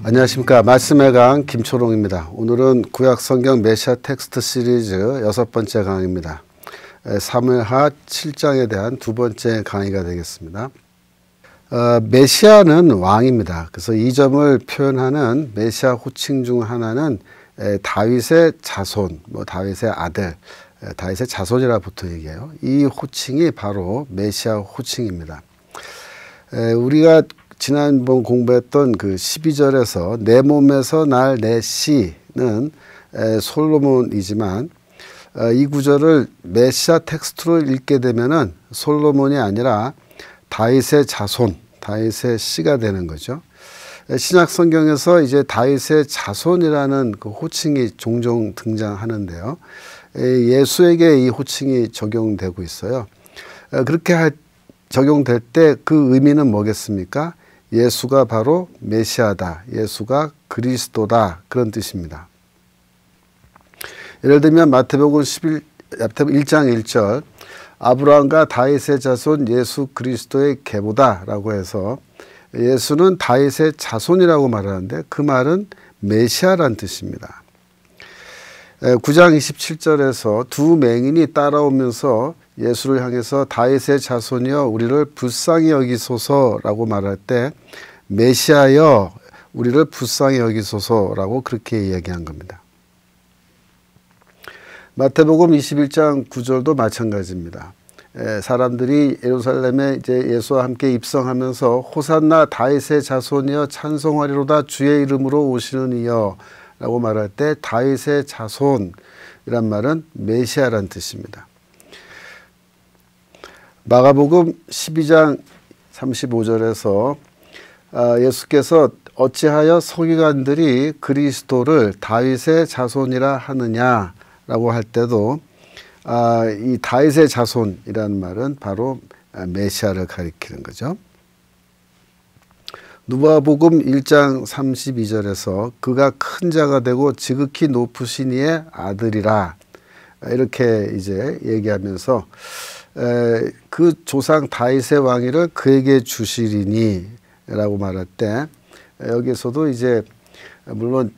안녕하십니까. 말씀의 강 김초롱입니다. 오늘은 구약성경 메시아 텍스트 시리즈 6번째 강의입니다. 사무엘하 7장에 대한 두 번째 강의가 되겠습니다. 메시아는 왕입니다. 그래서 이 점을 표현하는 메시아 호칭 중 하나는 다윗의 자손, 다윗의 아들, 다윗의 자손이라 보통 얘기해요. 이 호칭이 바로 메시아 호칭입니다. 우리가 지난번 공부했던 그 12절에서 내 몸에서 날 내 씨는 솔로몬이지만 이 구절을 메시아 텍스트로 읽게 되면은 솔로몬이 아니라 다윗의 자손, 다윗의 씨가 되는 거죠. 신약 성경에서 이제 다윗의 자손이라는 그 호칭이 종종 등장하는데요. 예수에게 이 호칭이 적용되고 있어요. 그렇게 적용될 때 그 의미는 뭐겠습니까? 예수가 바로 메시아다. 예수가 그리스도다. 그런 뜻입니다. 예를 들면 마태복음 1장 1절 아브라함과 다윗의 자손 예수 그리스도의 계보다 라고 해서 예수는 다윗의 자손이라고 말하는데 그 말은 메시아란 뜻입니다. 9장 27절에서 두 맹인이 따라오면서 예수를 향해서 다윗의 자손이여 우리를 불쌍히 여기소서라고 말할 때 메시아여 우리를 불쌍히 여기소서라고 그렇게 이야기한 겁니다. 마태복음 21장 9절도 마찬가지입니다. 사람들이 예루살렘에 이제 예수와 함께 입성하면서 호산나 다윗의 자손이여 찬송하리로다 주의 이름으로 오시는 이여 라고 말할 때 다윗의 자손이란 말은 메시아란 뜻입니다. 마가복음 12장 35절에서 예수께서 어찌하여 서기관들이 그리스도를 다윗의 자손이라 하느냐라고 할 때도 이 다윗의 자손이라는 말은 바로 메시아를 가리키는 거죠. 누가복음 1장 32절에서 그가 큰 자가 되고 지극히 높으신 이의 아들이라 이렇게 이제 얘기하면서 그 조상 다윗의 왕위를 그에게 주시리니 라고 말할 때 여기서도 이제 물론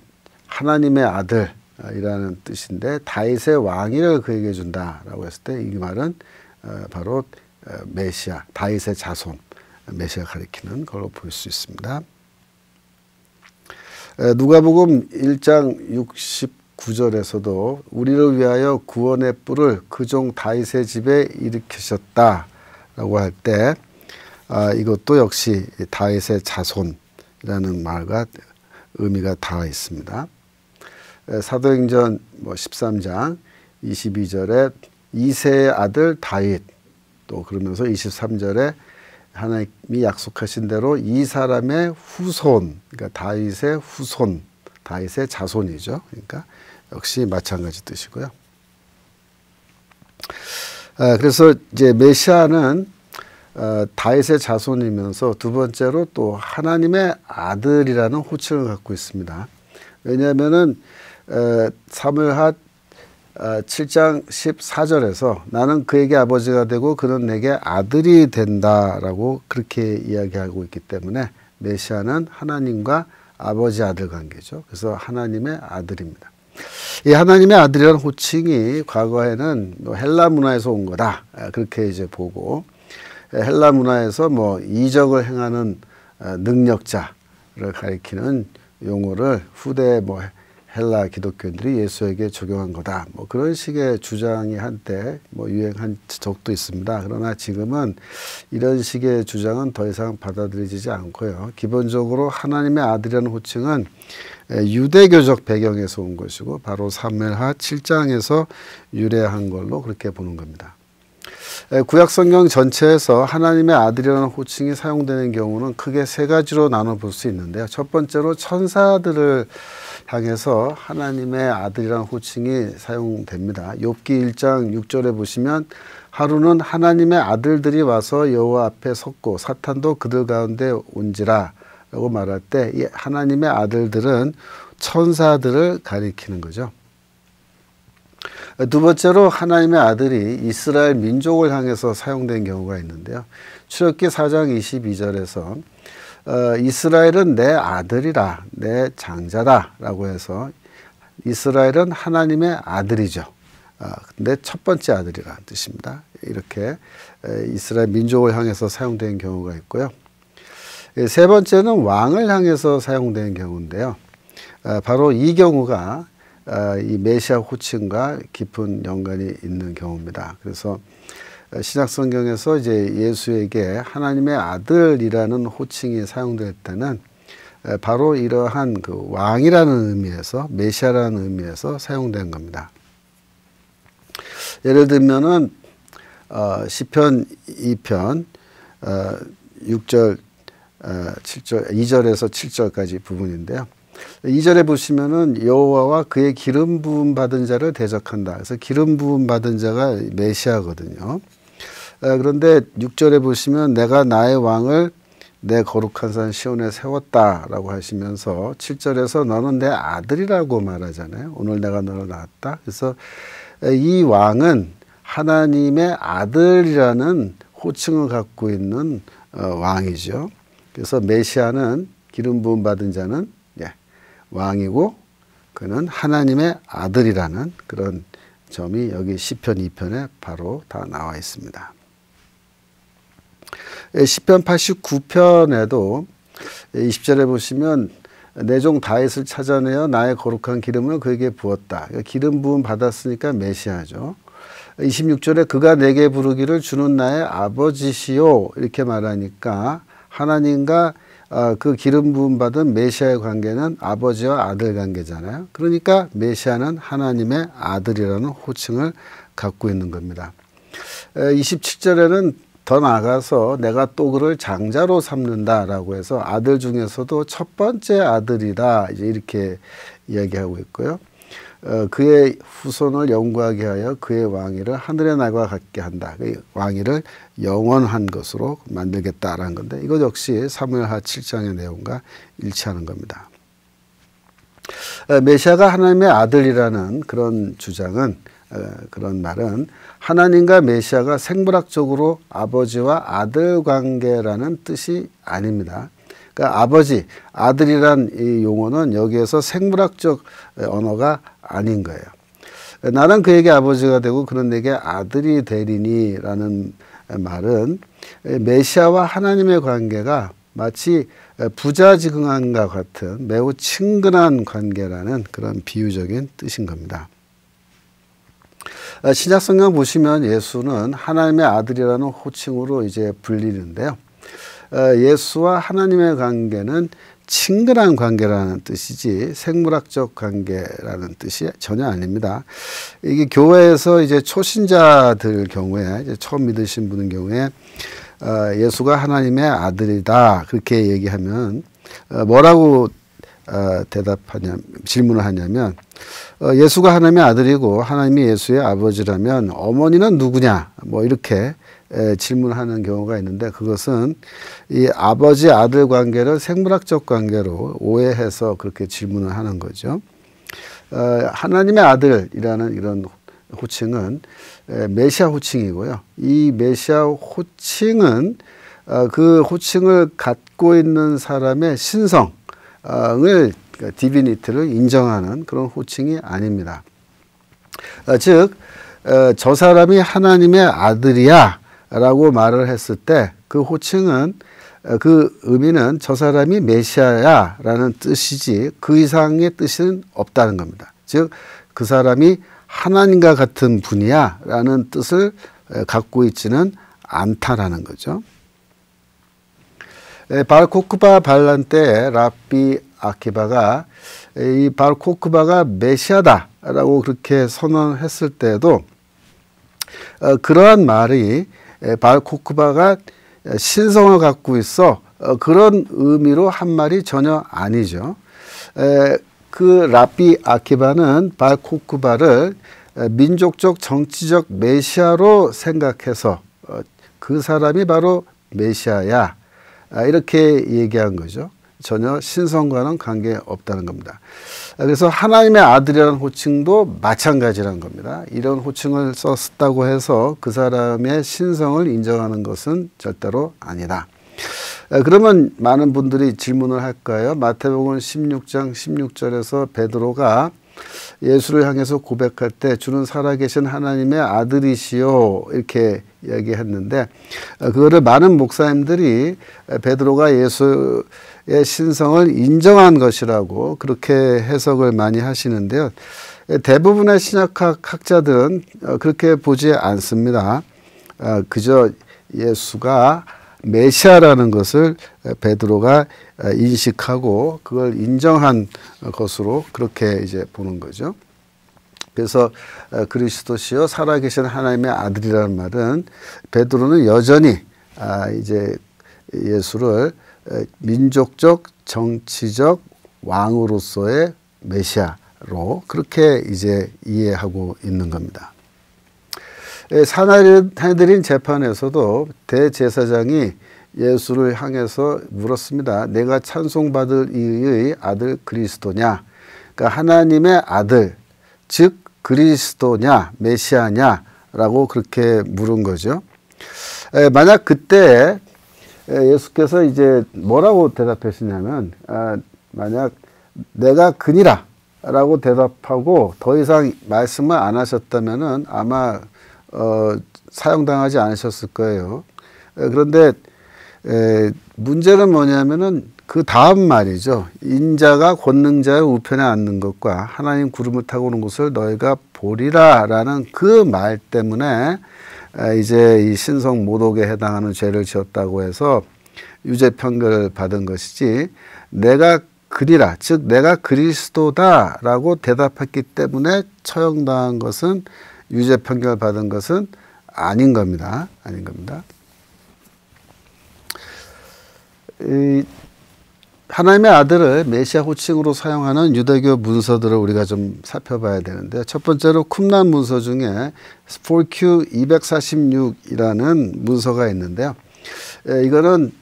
하나님의 아들이라는 뜻인데 다윗의 왕위를 그에게 준다라고 했을 때 이 말은 바로 메시아, 다윗의 자손, 메시아 가리키는 걸로 볼 수 있습니다. 누가복음 1장 69절에서도 우리를 위하여 구원의 뿔을 그 종 다윗의 집에 일으키셨다라고 할 때 이것도 역시 다윗의 자손이라는 말과 의미가 닿아 있습니다. 사도행전 13장 22절에 이새의 아들 다윗 또 그러면서 23절에 하나님이 약속하신 대로 이 사람의 후손, 그러니까 다윗의 후손, 다윗의 자손이죠. 그러니까 역시 마찬가지 뜻이고요. 그래서 이제 메시아는 다윗의 자손이면서 두 번째로 또 하나님의 아들이라는 호칭을 갖고 있습니다. 왜냐하면은 사무엘하 7장 14절에서 나는 그에게 아버지가 되고 그는 내게 아들이 된다라고 그렇게 이야기하고 있기 때문에 메시아는 하나님과 아버지 아들 관계죠. 그래서 하나님의 아들입니다. 이 하나님의 아들이라는 호칭이 과거에는 헬라 문화에서 온 거다. 그렇게 이제 보고 헬라 문화에서 이적을 행하는 능력자를 가리키는 용어를 후대 헬라 기독교인들이 예수에게 적용한 거다. 그런 식의 주장이 한때 유행한 적도 있습니다. 그러나 지금은 이런 식의 주장은 더 이상 받아들여지지 않고요. 기본적으로 하나님의 아들이라는 호칭은 유대교적 배경에서 온 것이고 바로 사무엘하 7장에서 유래한 걸로 그렇게 보는 겁니다. 구약성경 전체에서 하나님의 아들이라는 호칭이 사용되는 경우는 크게 세 가지로 나눠 볼 수 있는데요. 첫 번째로 천사들을 향해서 하나님의 아들이라는 호칭이 사용됩니다. 욥기 1장 6절에 보시면 하루는 하나님의 아들들이 와서 여호와 앞에 섰고 사탄도 그들 가운데 온지라 라고 말할 때 이 하나님의 아들들은 천사들을 가리키는 거죠. 두 번째로 하나님의 아들이 이스라엘 민족을 향해서 사용된 경우가 있는데요. 출애굽기 4장 22절에서 이스라엘은 내 아들이라, 내 장자다 라고 해서 이스라엘은 하나님의 아들이죠. 근데 첫 번째 아들이라는 뜻입니다. 이렇게 이스라엘 민족을 향해서 사용된 경우가 있고요. 세 번째는 왕을 향해서 사용된 경우인데요. 바로 이 경우가 이 메시아 호칭과 깊은 연관이 있는 경우입니다. 그래서 신약 성경에서 이제 예수에게 하나님의 아들이라는 호칭이 사용될 때는 바로 이러한 그 왕이라는 의미에서, 메시아라는 의미에서 사용된 겁니다. 예를 들면은 시편 2편 6절 7절 2절에서 7절까지 부분인데요. 2절에 보시면은 여호와와 그의 기름 부음 받은 자를 대적한다. 그래서 기름 부음 받은 자가 메시아거든요. 그런데 6절에 보시면 내가 나의 왕을 내 거룩한 산 시온에 세웠다라고 하시면서 7절에서 너는 내 아들이라고 말하잖아요. 오늘 내가 너를 낳았다. 그래서 이 왕은 하나님의 아들이라는 호칭을 갖고 있는 왕이죠. 그래서 메시아는 기름 부음 받은 자는 왕이고 그는 하나님의 아들이라는 그런 점이 여기 시편 2편에 바로 다 나와 있습니다. 시편 89편에도 20절에 보시면 내 종 다윗을 찾아내어 나의 거룩한 기름을 그에게 부었다. 기름 부음 받았으니까 메시아죠. 26절에 그가 내게 부르기를 주는 나의 아버지시요 이렇게 말하니까 하나님과 그 기름 부음 받은 메시아의 관계는 아버지와 아들 관계잖아요. 그러니까 메시아는 하나님의 아들이라는 호칭을 갖고 있는 겁니다. 27절에는 더 나아가서 내가 또 그를 장자로 삼는다라고 해서 아들 중에서도 첫 번째 아들이다 이제 이렇게 이야기하고 있고요. 그의 후손을 영구하게 하여 그의 왕위를 하늘의 날과 같게 한다. 그 왕위를 영원한 것으로 만들겠다라는 건데 이것 역시 사무엘하 7장의 내용과 일치하는 겁니다. 메시아가 하나님의 아들이라는 그런 주장은 그런 말은 하나님과 메시아가 생물학적으로 아버지와 아들 관계라는 뜻이 아닙니다. 그러니까 아버지, 아들이란 이 용어는 여기에서 생물학적 언어가 아닌 거예요. 나는 그에게 아버지가 되고 그는 내게 아들이 되리니라는 말은 메시아와 하나님의 관계가 마치 부자지근함과 같은 매우 친근한 관계라는 그런 비유적인 뜻인 겁니다. 신약 성경 보시면 예수는 하나님의 아들이라는 호칭으로 이제 불리는데요. 예수와 하나님의 관계는 친근한 관계라는 뜻이지 생물학적 관계라는 뜻이 전혀 아닙니다. 이게 교회에서 이제 초신자들 경우에 이제 처음 믿으신 분의 경우에 예수가 하나님의 아들이다 그렇게 얘기하면 뭐라고 질문을 하냐면 예수가 하나님의 아들이고 하나님이 예수의 아버지라면 어머니는 누구냐 뭐 이렇게 질문하는 경우가 있는데 그것은 이 아버지 아들 관계를 생물학적 관계로 오해해서 그렇게 질문을 하는 거죠. 하나님의 아들이라는 이런 호칭은 메시아 호칭이고요. 이 메시아 호칭은 그 호칭을 갖고 있는 사람의 신성을 디비니티를 인정하는 그런 호칭이 아닙니다. 즉 저 사람이 하나님의 아들이야 라고 말을 했을 때 그 호칭은 그 의미는 저 사람이 메시아야 라는 뜻이지 그 이상의 뜻은 없다는 겁니다. 즉 그 사람이 하나님과 같은 분이야 라는 뜻을 갖고 있지는 않다라는 거죠. 바르코크바 반란 때 랍비 아키바가 이 바르코크바가 메시아다라고 그렇게 선언했을 때도 그러한 말이 바르코크바가 신성을 갖고 있어 그런 의미로 한 말이 전혀 아니죠. 그 랍비 아키바는 바르코크바를 민족적 정치적 메시아로 생각해서 그 사람이 바로 메시아야 이렇게 얘기한 거죠. 전혀 신성과는 관계없다는 겁니다. 그래서 하나님의 아들이라는 호칭도 마찬가지라는 겁니다. 이런 호칭을 썼다고 해서 그 사람의 신성을 인정하는 것은 절대로 아니다. 그러면 많은 분들이 질문을 할까요? 마태복음 16장 16절에서 베드로가 예수를 향해서 고백할 때 주는 살아계신 하나님의 아들이시요 이렇게 이야기했는데 그거를 많은 목사님들이 베드로가 예수의 신성을 인정한 것이라고 그렇게 해석을 많이 하시는데요. 대부분의 신약학 학자들은 그렇게 보지 않습니다. 그저 예수가 메시아라는 것을 베드로가 인식하고 그걸 인정한 것으로 그렇게 이제 보는 거죠. 그래서 그리스도시요 살아계신 하나님의 아들이라는 말은 베드로는 여전히 이제 예수를 민족적 정치적 왕으로서의 메시아로 그렇게 이제 이해하고 있는 겁니다. 사내들인 재판에서도 대제사장이 예수를 향해서 물었습니다. 내가 찬송받을 이의 아들 그리스도냐? 그러니까 하나님의 아들, 즉 그리스도냐, 메시아냐? 라고 그렇게 물은 거죠. 만약 그때 예수께서 이제 뭐라고 대답하시냐면 만약 내가 그니라 라고 대답하고 더 이상 말씀을 안 하셨다면은 아마 사형당하지 않으셨을 거예요. 그런데 문제는 뭐냐면은 그 다음 말이죠. 인자가 권능자의 우편에 앉는 것과 하나님 구름을 타고 오는 것을 너희가 보리라 라는 그 말 때문에 이제 이 신성 모독에 해당하는 죄를 지었다고 해서 유죄 판결을 받은 것이지 내가 그리라 즉 내가 그리스도다 라고 대답했기 때문에 처형당한 것은 유죄 판결을 받은 것은 아닌 겁니다. 아닌 겁니다. 하나님의 아들을 메시아 호칭으로 사용하는 유대교 문서들을 우리가 좀 살펴봐야 되는데 첫 번째로 쿰란 문서 중에 4Q246이라는 문서가 있는데요. 이거는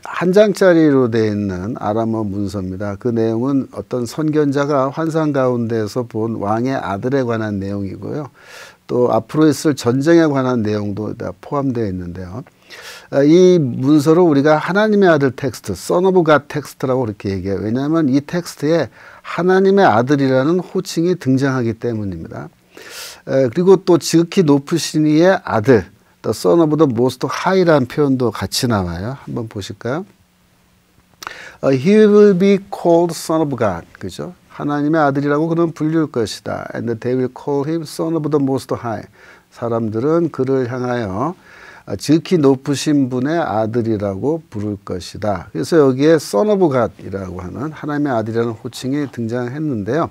한 장짜리로 되어 있는 아람어 문서입니다. 그 내용은 어떤 선견자가 환상 가운데에서 본 왕의 아들에 관한 내용이고요. 또 앞으로 있을 전쟁에 관한 내용도 다 포함되어 있는데요. 이 문서를 우리가 하나님의 아들 텍스트, Son of God 텍스트라고 그렇게 얘기해요. 왜냐하면 이 텍스트에 하나님의 아들이라는 호칭이 등장하기 때문입니다. 그리고 또 지극히 높으신 이의 아들, The Son of the Most High라는 표현도 같이 나와요. 한번 보실까요? He will be called Son of God. 그죠? 하나님의 아들이라고 그는 불릴 것이다. And they will call him Son of the Most High. 사람들은 그를 향하여 지극히 높으신 분의 아들이라고 부를 것이다. 그래서 여기에 Son of God이라고 하는 하나님의 아들이라는 호칭이 등장했는데요.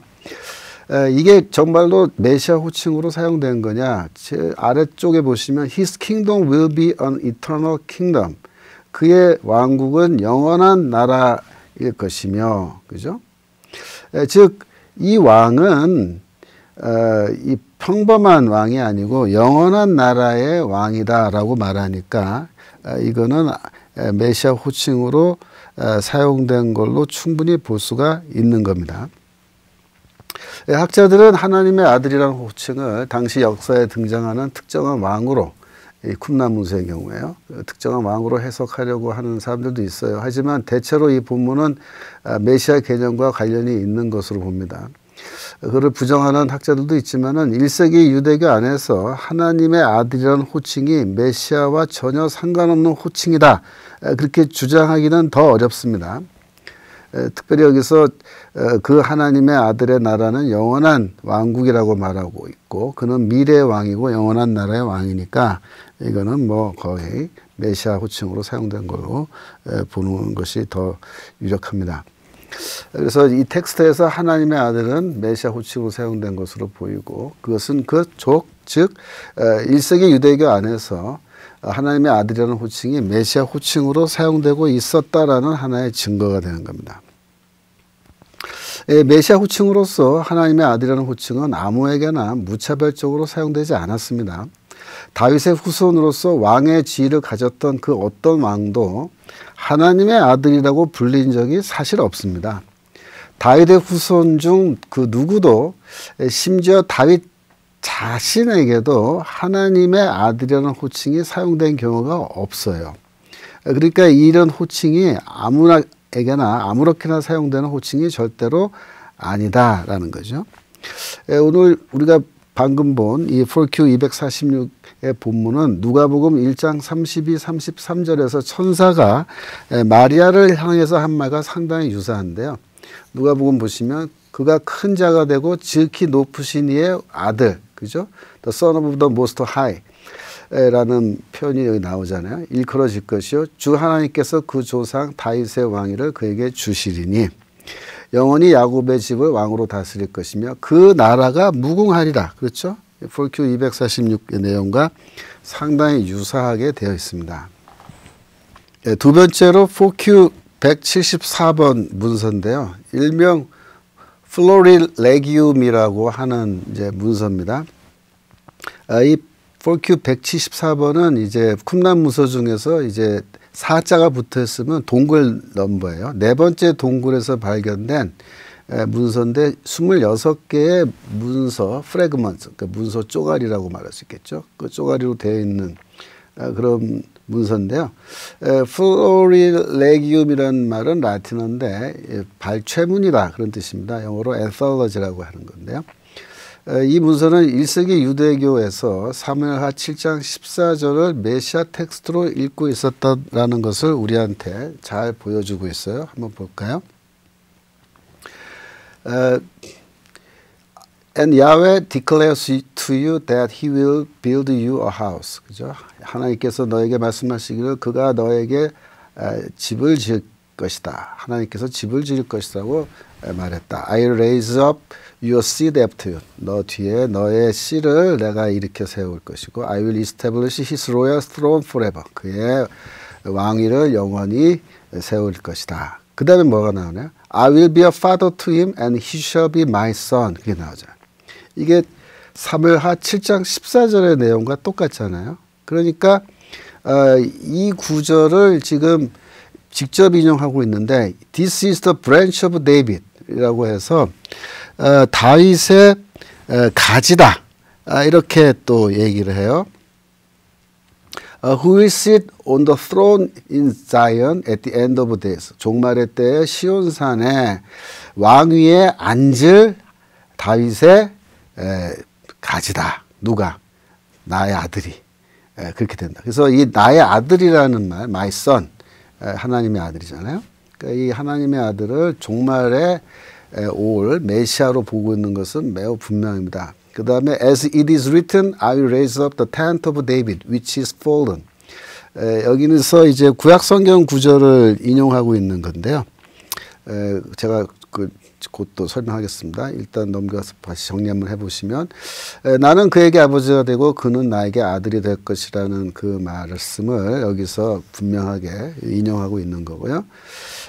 이게 정말로 메시아 호칭으로 사용된 거냐? 제 아래쪽에 보시면 His kingdom will be an eternal kingdom. 그의 왕국은 영원한 나라일 것이며, 그죠? 즉, 이 왕은 이 평범한 왕이 아니고 영원한 나라의 왕이다라고 말하니까 이거는 메시아 호칭으로 사용된 걸로 충분히 볼 수가 있는 겁니다. 학자들은 하나님의 아들이라는 호칭을 당시 역사에 등장하는 특정한 왕으로 이 쿰란 문서의 경우에요. 특정한 왕으로 해석하려고 하는 사람들도 있어요. 하지만 대체로 이 본문은 메시아 개념과 관련이 있는 것으로 봅니다. 그를 부정하는 학자들도 있지만은 1세기 유대교 안에서 하나님의 아들이라는 호칭이 메시아와 전혀 상관없는 호칭이다. 그렇게 주장하기는 더 어렵습니다. 특별히 여기서 그 하나님의 아들의 나라는 영원한 왕국이라고 말하고 있고 그는 미래의 왕이고 영원한 나라의 왕이니까 이거는 뭐 거의 메시아 호칭으로 사용된 걸로 보는 것이 더 유력합니다. 그래서 이 텍스트에서 하나님의 아들은 메시아 호칭으로 사용된 것으로 보이고 그것은 그 족, 즉 1세기 유대교 안에서 하나님의 아들이라는 호칭이 메시아 호칭으로 사용되고 있었다라는 하나의 증거가 되는 겁니다. 메시아 호칭으로서 하나님의 아들이라는 호칭은 아무에게나 무차별적으로 사용되지 않았습니다. 다윗의 후손으로서 왕의 지위를 가졌던 그 어떤 왕도 하나님의 아들이라고 불린 적이 사실 없습니다. 다윗의 후손 중 그 누구도 심지어 다윗 자신에게도 하나님의 아들이라는 호칭이 사용된 경우가 없어요. 그러니까 이런 호칭이 아무나에게나 아무렇게나 사용되는 호칭이 절대로 아니다라는 거죠. 오늘 우리가 방금 본 이 4Q 246의 본문은 누가복음 1장 32, 33절에서 천사가 마리아를 향해서 한 말과 상당히 유사한데요. 누가복음 보시면 그가 큰 자가 되고 지극히 높으신 이의 아들, 그죠? The Son of the Most High 라는 표현이 여기 나오잖아요. 일컬어질 것이요 주 하나님께서 그 조상 다윗의 왕위를 그에게 주시리니 영원히 야곱의 집을 왕으로 다스릴 것이며 그 나라가 무궁하리라. 그렇죠? 4Q 246의 내용과 상당히 유사하게 되어 있습니다. 두 번째로 4Q 174번 문서인데요. 일명 플로리레기움이라고 하는 이제 문서입니다. 이 4Q 174번은 이제 쿰란 문서 중에서 이제 4자가 붙어 있으면 동굴 넘버예요. 네 번째 동굴에서 발견된 문서인데 26개의 문서 프래그먼트, 그러니까 문서 쪼가리라고 말할 수 있겠죠. 그 쪼가리로 되어 있는 그런 문서인데요. 플로리레기움이라는 말은 라틴어인데 발췌문이다 그런 뜻입니다. 영어로 anthology라고 하는 건데요. 이 문서는 1세기 유대교에서 사무엘하 7장 14절을 메시아 텍스트로 읽고 있었다라는 것을 우리한테 잘 보여주고 있어요. 한번 볼까요? And Yahweh declares to you that He will build you a house. 그죠? 하나님께서 너에게 말씀하시기를 그가 너에게 집을 지을 것이다. 하나님께서 집을 지을 것이라고 말했다. I'll raise up your seed after you. 너 뒤에 너의 씨를 내가 일으켜 세울 것이고 I will establish his royal throne forever. 그의 왕위를 영원히 세울 것이다. 그 다음에 뭐가 나오나요? I will be a father to him and he shall be my son. 그게 나오죠. 이게 사무엘하 7장 14절의 내용과 똑같잖아요. 그러니까 이 구절을 지금 직접 인용하고 있는데 This is the branch of David 이라고 해서 다윗의 가지다 이렇게 또 얘기를 해요. Who will sit on the throne in Zion at the end of days. 종말의 때에 시온산에 왕위에 앉을 다윗의 가지다. 누가? 나의 아들이. 그렇게 된다. 그래서 이 나의 아들이라는 말, my son, 하나님의 아들이잖아요. 그러니까 이 하나님의 아들을 종말에 올 메시아로 보고 있는 것은 매우 분명합니다. 그 다음에 as it is written, I will raise up the tent of David, which is fallen. 여기서 이제 구약 성경 구절을 인용하고 있는 건데요. 제가 곧 또 설명하겠습니다. 일단 넘겨서 다시 정리 한번 해보시면 나는 그에게 아버지가 되고 그는 나에게 아들이 될 것이라는 그 말씀을 여기서 분명하게 인용하고 있는 거고요.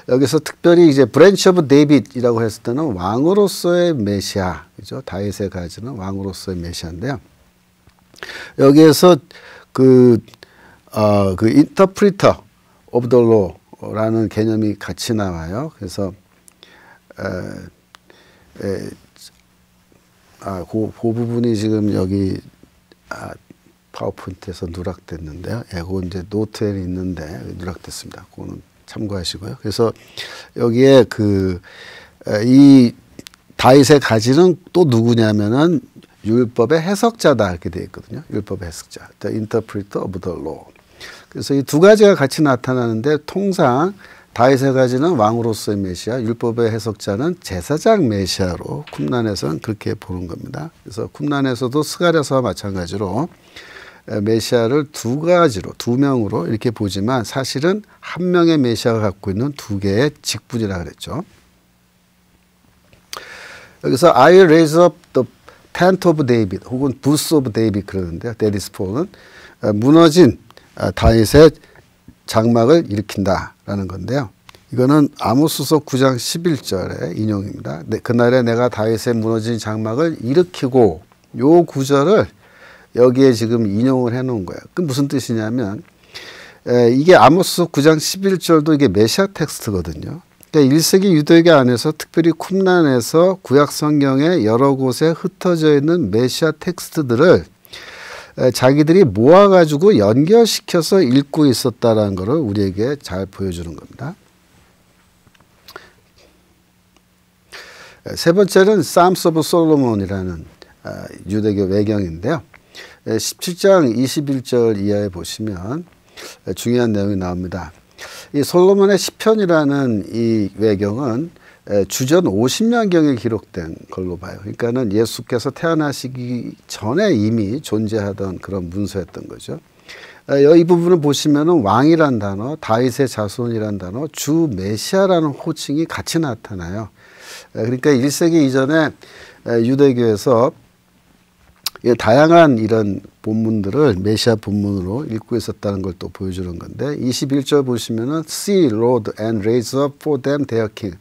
여기서 특별히 이제 브랜치 오브 데이빗이라고 했을 때는 왕으로서의 메시아, 그죠? 다윗의 가지는 왕으로서의 메시아인데요. 여기에서 그 interpreter of the law라는 개념이 같이 나와요. 그래서 그 부분이 지금 여기 파워포인트에서 누락됐는데요. 그건 이제 노트에 있는데 누락됐습니다. 그거는 참고하시고요. 그래서 여기에 이 다윗의 가지는 또 누구냐면은 율법의 해석자다 이렇게 되어 있거든요. 율법의 해석자, the interpreter of the law. 그래서 이 두 가지가 같이 나타나는데 통상 다윗의 가지는 왕으로서의 메시아, 율법의 해석자는 제사장 메시아로 쿰란에서는 그렇게 보는 겁니다. 그래서 쿰란에서도 스가랴서와 마찬가지로 메시아를 두 가지로, 두 명으로 이렇게 보지만 사실은 한 명의 메시아가 갖고 있는 두 개의 직분이라 그랬죠. 여기서 I will raise up the tent of David 혹은 booth of David 그러는데요. That is fallen. 무너진 다윗의 장막을 일으킨다라는 건데요. 이거는 아모스서 9장 11절의 인용입니다. 그날에 내가 다윗의 무너진 장막을 일으키고 요 구절을 여기에 지금 인용을 해놓은 거예요. 그 무슨 뜻이냐면 이게 아모스 9장 11절도 이게 메시아 텍스트거든요. 그러니까 1세기 유대교 안에서 특별히 쿰란에서 구약 성경에 여러 곳에 흩어져 있는 메시아 텍스트들을 자기들이 모아가지고 연결시켜서 읽고 있었다는 것을 우리에게 잘 보여주는 겁니다. 세 번째는 Psalms of Solomon이라는 유대교 외경인데요. 17장 21절 이하에 보시면 중요한 내용이 나옵니다. 이 솔로몬의 시편이라는 이 외경은 주전 50년경에 기록된 걸로 봐요. 그러니까는 예수께서 태어나시기 전에 이미 존재하던 그런 문서였던 거죠. 이 부분을 보시면은 왕이란 단어, 다윗의 자손이란 단어, 주 메시아라는 호칭이 같이 나타나요. 그러니까 1세기 이전에 유대교에서 다양한 이런 본문들을 메시아 본문으로 읽고 있었다는 걸 또 보여주는 건데 21절 보시면은 See, Lord, and raise up for them their king.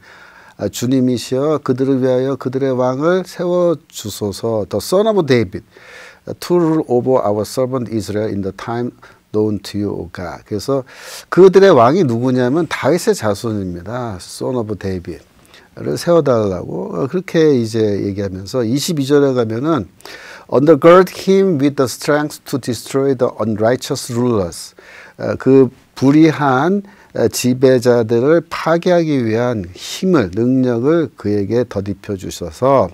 주님이시여 그들을 위하여 그들의 왕을 세워주소서. The son of David, to rule over our servant Israel in the time known to you, O God. 그래서 그들의 왕이 누구냐면 다윗의 자손입니다. Son of David. 를 세워달라고 그렇게 이제 얘기하면서 22절에 가면은 undergird him with the strength to destroy the unrighteous rulers. 그 불의한 지배자들을 파괴하기 위한 힘을, 능력을 그에게 덧입혀 주셔서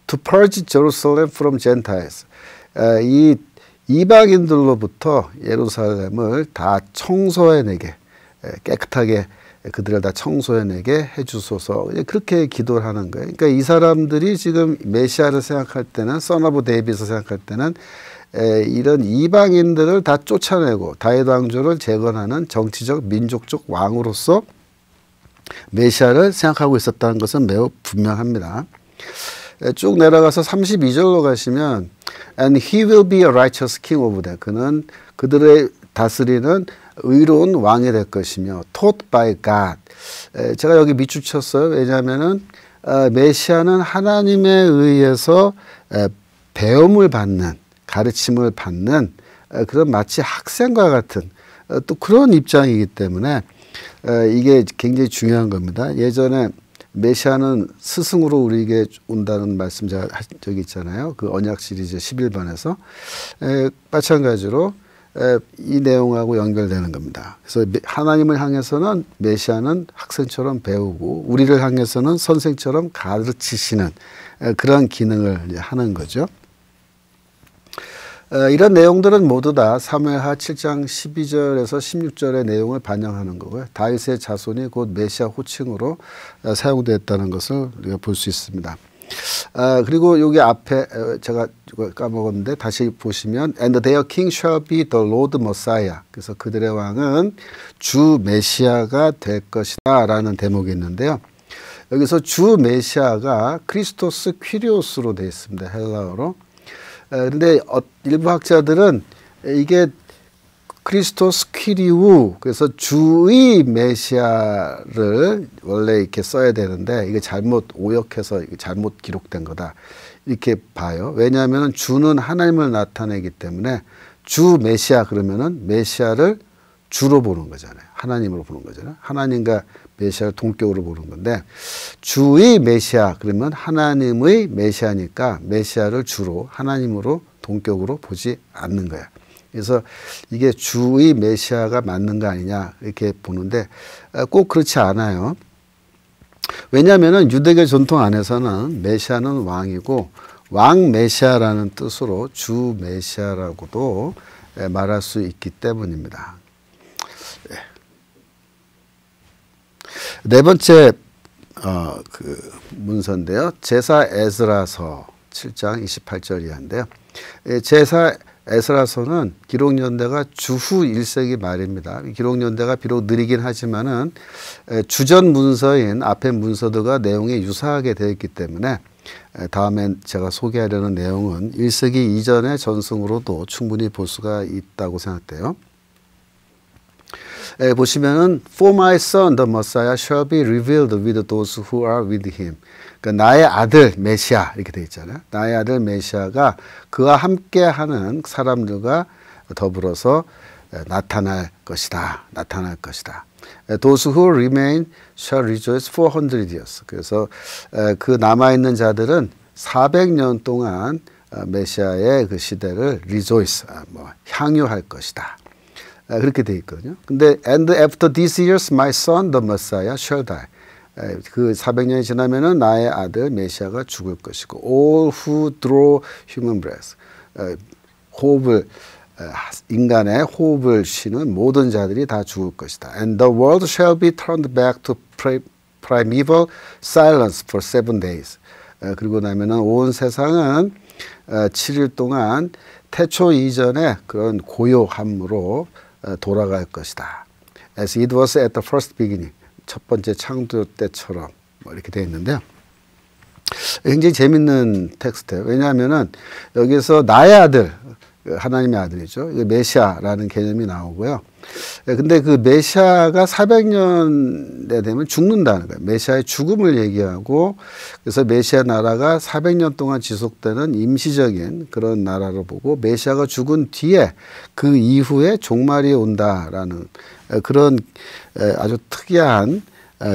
to purge Jerusalem from Gentiles. 이 이방인들로부터 예루살렘을 다 청소해내게, 깨끗하게 그들을 다 청소해내게 해주소서. 그렇게 기도를 하는 거예요. 그러니까 이 사람들이 지금 메시아를 생각할 때는, Son of David을 생각할 때는 이런 이방인들을 다 쫓아내고 다윗 왕조를 재건하는 정치적, 민족적 왕으로서 메시아를 생각하고 있었다는 것은 매우 분명합니다. 쭉 내려가서 32절로 가시면 And he will be a righteous king over them. 그는 그들의 다스리는 의로운 왕이 될 것이며 taught by God. 제가 여기 밑줄 쳤어요. 왜냐하면은 메시아는 하나님에 의해서 배움을 받는, 가르침을 받는 그런 마치 학생과 같은 또 그런 입장이기 때문에 이게 굉장히 중요한 겁니다. 예전에 메시아는 스승으로 우리에게 온다는 말씀 제가 한 적이 있잖아요. 그 언약 시리즈 11번에서 마찬가지로 이 내용하고 연결되는 겁니다. 그래서 하나님을 향해서는 메시아는 학생처럼 배우고 우리를 향해서는 선생처럼 가르치시는 그런 기능을 하는 거죠. 이런 내용들은 모두 다 사무엘하 7장 12절에서 16절의 내용을 반영하는 거고요. 다윗의 자손이 곧 메시아 호칭으로 사용되었다는 것을 우리가 볼 수 있습니다. 그리고 여기 앞에 제가 까먹었는데 다시 보시면 And their king shall be the Lord Messiah. 그래서 그들의 왕은 주 메시아가 될 것이다 라는 대목이 있는데요. 여기서 주 메시아가 크리스토스 퀴리오스로 되어 있습니다. 헬라어로. 그런데 일부 학자들은 이게 크리스토스 퀴리우, 그래서 주의 메시아를 원래 이렇게 써야 되는데 이게 잘못 오역해서 잘못 기록된 거다 이렇게 봐요. 왜냐하면 주는 하나님을 나타내기 때문에 주 메시아 그러면은 메시아를 주로 보는 거잖아요. 하나님으로 보는 거잖아요. 하나님과 메시아를 동격으로 보는 건데 주의 메시아 그러면 하나님의 메시아니까 메시아를 주로 하나님으로 동격으로 보지 않는 거야. 그래서 이게 주의 메시아가 맞는 거 아니냐 이렇게 보는데 꼭 그렇지 않아요. 왜냐하면 유대교 전통 안에서는 메시아는 왕이고 왕 메시아라는 뜻으로 주 메시아라고도 말할 수 있기 때문입니다. 네 번째 그 문서인데요. 제사 에스라서 7장 28절 이하인데요. 제사 에스라서는 기록연대가 주후 1세기 말입니다. 기록연대가 비록 느리긴 하지만은 주전 문서인 앞에 문서들과 내용이 유사하게 되어 있기 때문에 다음에 제가 소개하려는 내용은 1세기 이전의 전승으로도 충분히 볼 수가 있다고 생각돼요. 보시면은 For my son the Messiah shall be revealed with those who are with him. 그러니까 나의 아들 메시아 이렇게 되어 있잖아요. 나의 아들 메시아가 그와 함께하는 사람들과 더불어서 나타날 것이다. 나타날 것이다. Those who remain shall rejoice 400 years. 그래서 그 남아있는 자들은 400년 동안 메시아의 그 시대를 rejoice, 향유할 것이다. 그렇게 돼 있거든요. 근데 and after these years my son the Messiah shall die. 그 400년이 지나면은 나의 아들 메시아가 죽을 것이고 all who draw human breath. 호흡을 인간의 호흡을 쉬는 모든 자들이 다 죽을 것이다. And the world shall be turned back to primeval silence for 7 days. 그리고 나면은 온 세상은 7일 동안 태초 이전의 그런 고요함으로 돌아갈 것이다. As it was at the first beginning. 첫 번째 창조 때처럼 이렇게 되어 있는데요. 굉장히 재밌는 텍스트예요. 왜냐하면은 여기서 나의 아들, 하나님의 아들이죠. 메시아라는 개념이 나오고요. 근데 그 메시아가 400년에 되면 죽는다는 거예요. 메시아의 죽음을 얘기하고 그래서 메시아 나라가 400년 동안 지속되는 임시적인 그런 나라로 보고 메시아가 죽은 뒤에 그 이후에 종말이 온다라는 그런 아주 특이한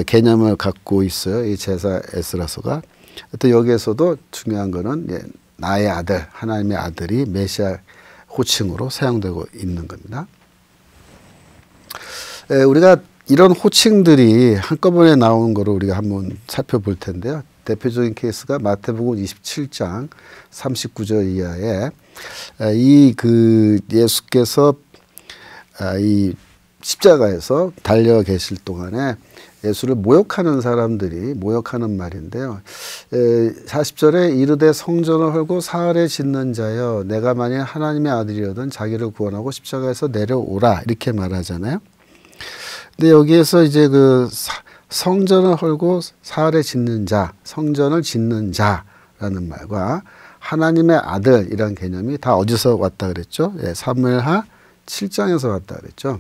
개념을 갖고 있어요. 이 제사 에스라서가. 또 여기에서도 중요한 거는 나의 아들, 하나님의 아들이 메시아 호칭으로 사용되고 있는 겁니다. 우리가 이런 호칭들이 한꺼번에 나오는 거를 우리가 한번 살펴볼 텐데요. 대표적인 케이스가 마태복음 27장 39절 이하에 예수께서 이 십자가에서 달려 계실 동안에 예수를 모욕하는 사람들이 모욕하는 말인데요. 40절에 이르되 성전을 헐고 사흘에 짓는 자여 내가 만일 하나님의 아들이거든 자기를 구원하고 십자가에서 내려오라 이렇게 말하잖아요. 근데 여기에서 이제 그 성전을 헐고 사흘에 짓는 자, 성전을 짓는 자라는 말과 하나님의 아들이란 개념이 다 어디서 왔다 그랬죠? 사무엘하 7장에서 왔다 그랬죠.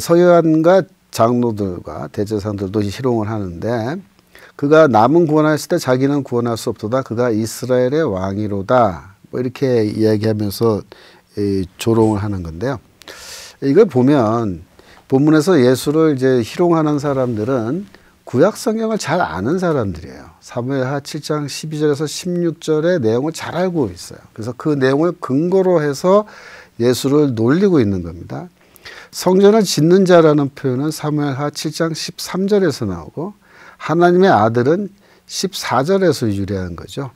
서기관과 장로들과 대제사장들도 희롱을 하는데 그가 남은 구원했을 때 자기는 구원할 수 없도다. 그가 이스라엘의 왕이로다. 이렇게 이야기하면서 조롱을 하는 건데요. 이걸 보면 본문에서 예수를 이제 희롱하는 사람들은 구약 성경을 잘 아는 사람들이에요. 사무엘하 7장 12절에서 16절의 내용을 잘 알고 있어요. 그래서 그 내용을 근거로 해서 예수를 놀리고 있는 겁니다. 성전을 짓는 자라는 표현은 사무엘하 7장 13절에서 나오고 하나님의 아들은 14절에서 유래한 거죠.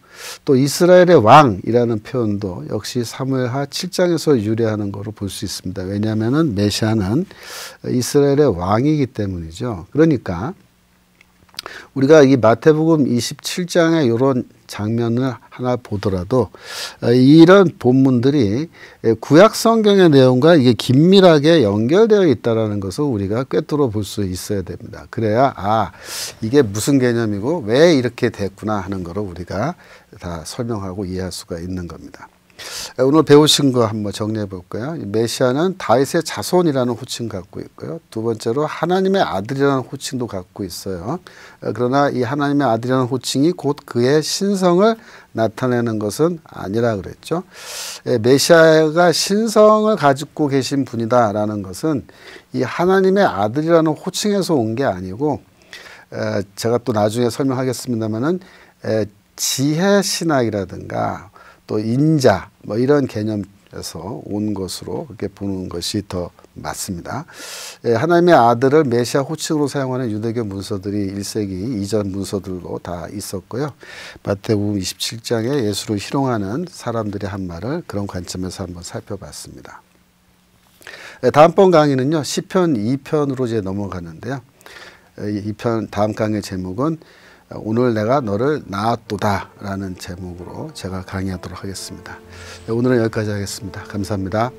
또 이스라엘의 왕이라는 표현도 역시 사무엘하 7장에서 유래하는 거로 볼 수 있습니다. 왜냐하면 메시아는 이스라엘의 왕이기 때문이죠. 그러니까 우리가 이 마태복음 27장의 이런 장면을 하나 보더라도 이런 본문들이 구약 성경의 내용과 이게 긴밀하게 연결되어 있다는 것을 우리가 꿰뚫어 볼 수 있어야 됩니다. 그래야 이게 무슨 개념이고 왜 이렇게 됐구나 하는 거를 우리가 다 설명하고 이해할 수가 있는 겁니다. 오늘 배우신 거 한번 정리해 볼까요? 메시아는 다윗의 자손이라는 호칭 갖고 있고요. 두 번째로 하나님의 아들이라는 호칭도 갖고 있어요. 그러나 이 하나님의 아들이라는 호칭이 곧 그의 신성을 나타내는 것은 아니라 그랬죠. 메시아가 신성을 가지고 계신 분이다라는 것은 이 하나님의 아들이라는 호칭에서 온 게 아니고 제가 또 나중에 설명하겠습니다만은 지혜 신학이라든가 또 인자 이런 개념에서 온 것으로 그렇게 보는 것이 더 맞습니다. 하나님의 아들을 메시아 호칭으로 사용하는 유대교 문서들이 1세기 이전 문서들로 다 있었고요. 마태복음 27장에 예수를 희롱하는 사람들이 한 말을 그런 관점에서 한번 살펴봤습니다. 다음번 강의는요. 시편 2편으로 이제 넘어가는데요. 이 편 다음 강의 제목은 오늘 내가 너를 낳았도다 라는 제목으로 제가 강의하도록 하겠습니다. 오늘은 여기까지 하겠습니다. 감사합니다.